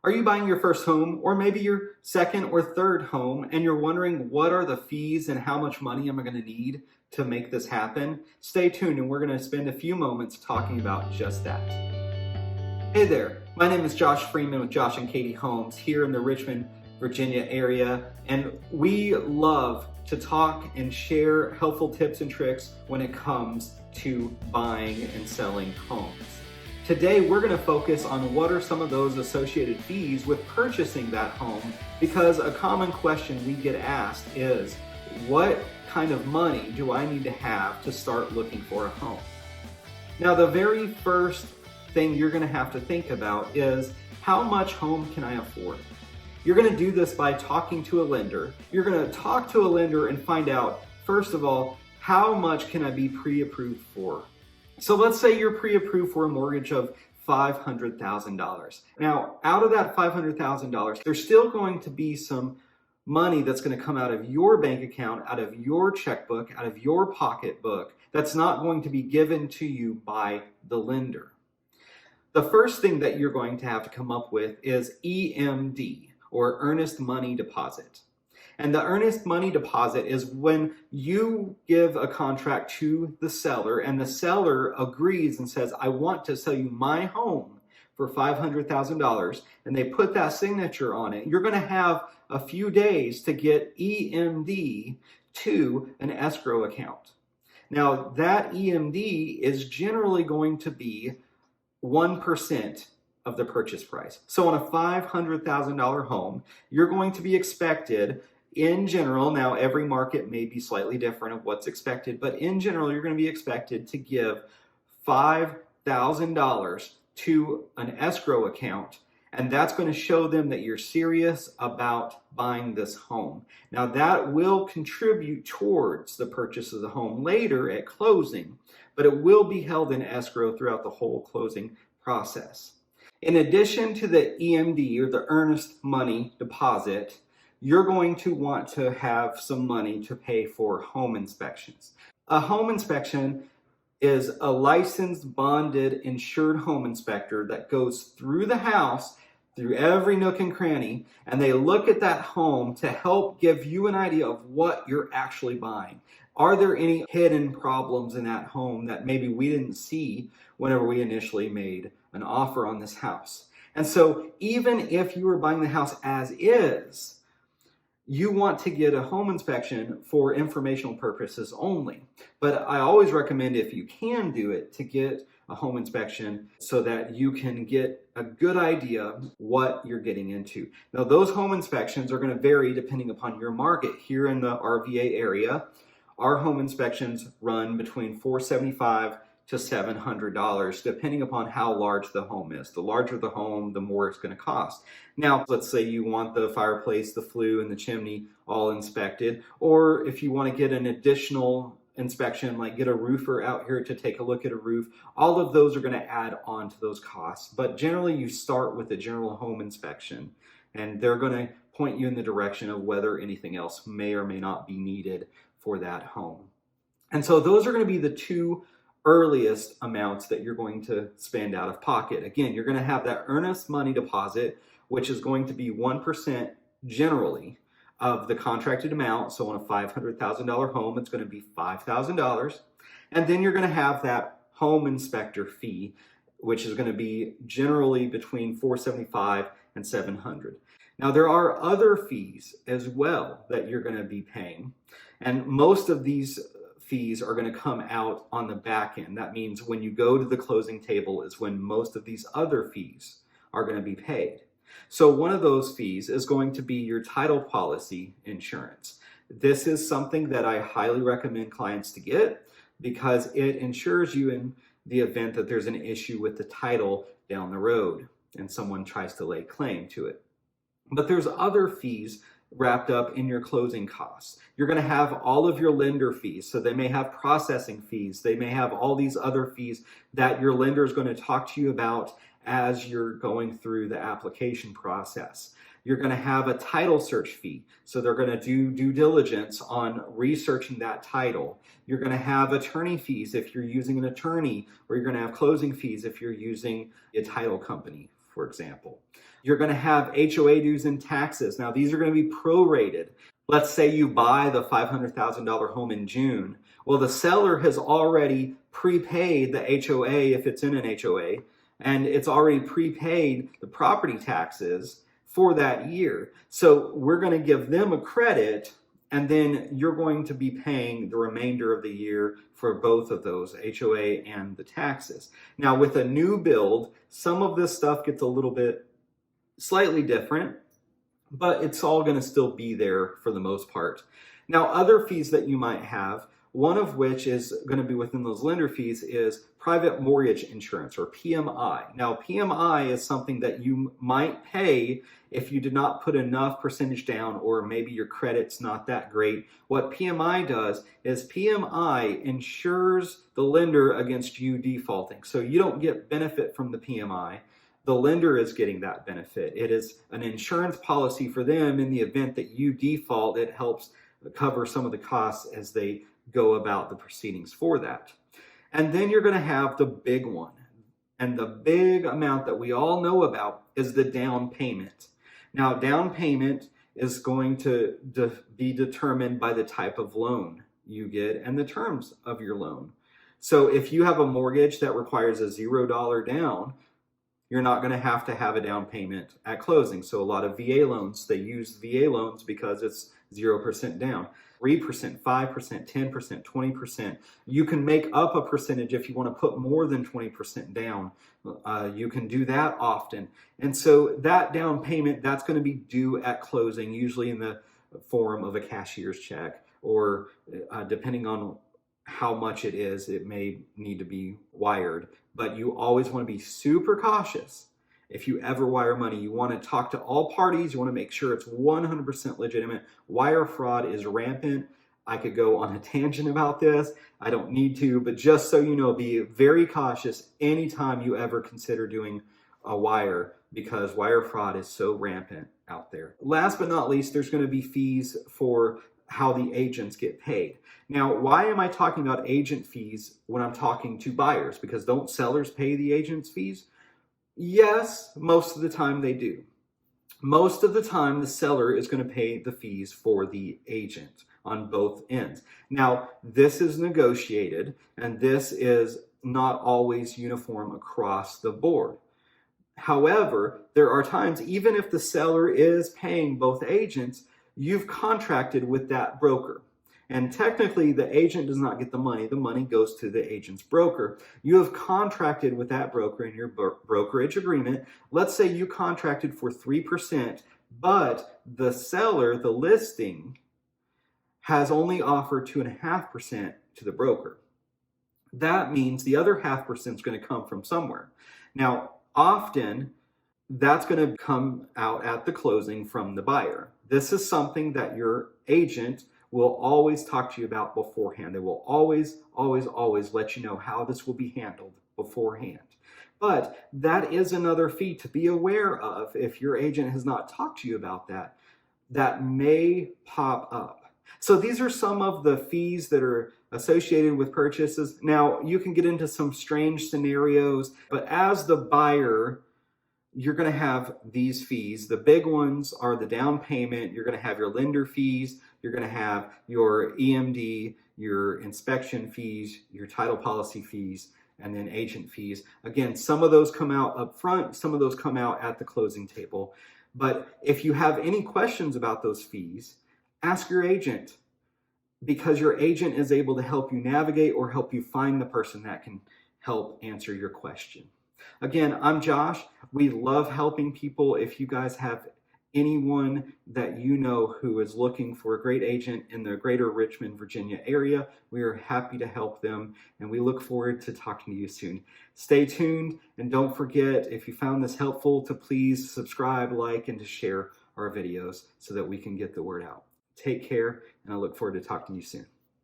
Are you buying your first home or maybe your second or third home and you're wondering what are the fees and how much money am I going to need to make this happen? Stay tuned and we're going to spend a few moments talking about just that. Hey there, my name is Josh Freeman with Josh and Katie Homes here in the Richmond, Virginia area, and we love to talk and share helpful tips and tricks when it comes to buying and selling homes. Today, we're going to focus on what are some of those associated fees with purchasing that home, because a common question we get asked is, what kind of money do I need to have to start looking for a home? Now, the very first thing you're going to have to think about is, how much home can I afford? You're going to do this by talking to a lender. You're going to talk to a lender and find out, first of all, how much can I be pre-approved for? So let's say you're pre-approved for a mortgage of $500,000. Now, out of that $500,000, there's still going to be some money that's going to come out of your bank account, out of your checkbook, out of your pocketbook, that's not going to be given to you by the lender. The first thing that you're going to have to come up with is EMD, or earnest money deposit. And the earnest money deposit is when you give a contract to the seller and the seller agrees and says, I want to sell you my home for $500,000, and they put that signature on it. You're going to have a few days to get EMD to an escrow account. Now, that EMD is generally going to be 1% of the purchase price. So on a $500,000 home, you're going to be expected, in general, now every market may be slightly different of what's expected, but in general, you're going to be expected to give $5,000 to an escrow account, and that's going to show them that you're serious about buying this home. Now, that will contribute towards the purchase of the home later at closing, but it will be held in escrow throughout the whole closing process. In addition to the EMD, or the earnest money deposit, you're going to want to have some money to pay for home inspections. A home inspection is a licensed, bonded, insured home inspector that goes through the house, through every nook and cranny, and they look at that home to help give you an idea of what you're actually buying. Are there any hidden problems in that home that maybe we didn't see whenever we initially made an offer on this house? And so even if you were buying the house as is, you want to get a home inspection for informational purposes only. But I always recommend, if you can do it, to get a home inspection so that you can get a good idea what you're getting into. Now, those home inspections are going to vary depending upon your market. Here in the RVA area, our home inspections run between $475 to $700, depending upon how large the home is. The larger the home, the more it's going to cost. Now, let's say you want the fireplace, the flue, and the chimney all inspected, or if you want to get an additional inspection, like get a roofer out here to take a look at a roof, all of those are going to add on to those costs. But generally, you start with a general home inspection, and they're going to point you in the direction of whether anything else may or may not be needed for that home. And so those are going to be the two earliest amounts that you're going to spend out of pocket. Again, you're going to have that earnest money deposit, which is going to be 1% generally of the contracted amount. So on a $500,000 home, it's going to be $5,000. And then you're going to have that home inspector fee, which is going to be generally between $475 and $700. Now, there are other fees as well that you're going to be paying, and most of these fees are going to come out on the back end. That means when you go to the closing table is when most of these other fees are going to be paid. So one of those fees is going to be your title policy insurance. This is something that I highly recommend clients to get because it insures you in the event that there's an issue with the title down the road and someone tries to lay claim to it. But there's other fees wrapped up in your closing costs. You're going to have all of your lender fees. So they may have processing fees. They may have all these other fees that your lender is going to talk to you about as you're going through the application process. You're going to have a title search fee. So they're going to do due diligence on researching that title. You're going to have attorney fees if you're using an attorney, or you're going to have closing fees if you're using a title company, for example. You're going to have HOA dues and taxes. Now, these are going to be prorated. Let's say you buy the $500,000 home in June. Well, the seller has already prepaid the HOA if it's in an HOA, and it's already prepaid the property taxes for that year. So we're going to give them a credit, and then you're going to be paying the remainder of the year for both of those, HOA and the taxes. Now, with a new build, some of this stuff gets a little bit slightly different, but it's all going to still be there for the most part. Now, other fees that you might have, one of which is going to be within those lender fees, is private mortgage insurance, or PMI. Now, PMI is something that you might pay if you did not put enough percentage down, or maybe your credit's not that great. What PMI does is PMI insures the lender against you defaulting. So you don't get benefit from the PMI. The lender is getting that benefit. It is an insurance policy for them in the event that you default. It helps cover some of the costs as they go about the proceedings for that. And then you're going to have the big one. And the big amount that we all know about is the down payment. Now, down payment is going to be determined by the type of loan you get and the terms of your loan. So if you have a mortgage that requires a $0 down, you're not going to have a down payment at closing. So a lot of VA loans, they use VA loans because it's 0% down. 3%, 5%, 10%, 20%. You can make up a percentage if you want to put more than 20% down. You can do that often. And so that down payment, that's going to be due at closing, usually in the form of a cashier's check, or depending on how much it is, it may need to be wired. But you always want to be super cautious. If you ever wire money, you want to talk to all parties. You want to make sure it's 100% legitimate. Wire fraud is rampant. I could go on a tangent about this. I don't need to, but just so you know, be very cautious anytime you ever consider doing a wire, because wire fraud is so rampant out there. Last but not least, there's going to be fees for how the agents get paid. Now, why am I talking about agent fees when I'm talking to buyers? Because don't sellers pay the agent's fees? Yes, most of the time they do. Most of the time, the seller is going to pay the fees for the agent on both ends. Now, this is negotiated, and this is not always uniform across the board. However, there are times, even if the seller is paying both agents, you've contracted with that broker. And technically, the agent does not get the money. The money goes to the agent's broker. You have contracted with that broker in your brokerage agreement. Let's say you contracted for 3%, but the seller, the listing, has only offered 2.5% to the broker. That means the other 0.5% is going to come from somewhere. Now, often, that's going to come out at the closing from the buyer. This is something that your agent will always talk to you about beforehand. They will always, always, always let you know how this will be handled beforehand. But that is another fee to be aware of. If your agent has not talked to you about that, that may pop up. So these are some of the fees that are associated with purchases. Now, you can get into some strange scenarios, but as the buyer, you're going to have these fees. The big ones are the down payment. You're going to have your lender fees. You're going to have your EMD, your inspection fees, your title policy fees, and then agent fees. Again, some of those come out up front. Some of those come out at the closing table. But if you have any questions about those fees, ask your agent, because your agent is able to help you navigate or help you find the person that can help answer your question. Again, I'm Josh. We love helping people. If you guys have anyone that you know who is looking for a great agent in the greater Richmond, Virginia area, we are happy to help them, and we look forward to talking to you soon. Stay tuned, and don't forget, if you found this helpful, to please subscribe, like, and to share our videos so that we can get the word out. Take care, and I look forward to talking to you soon.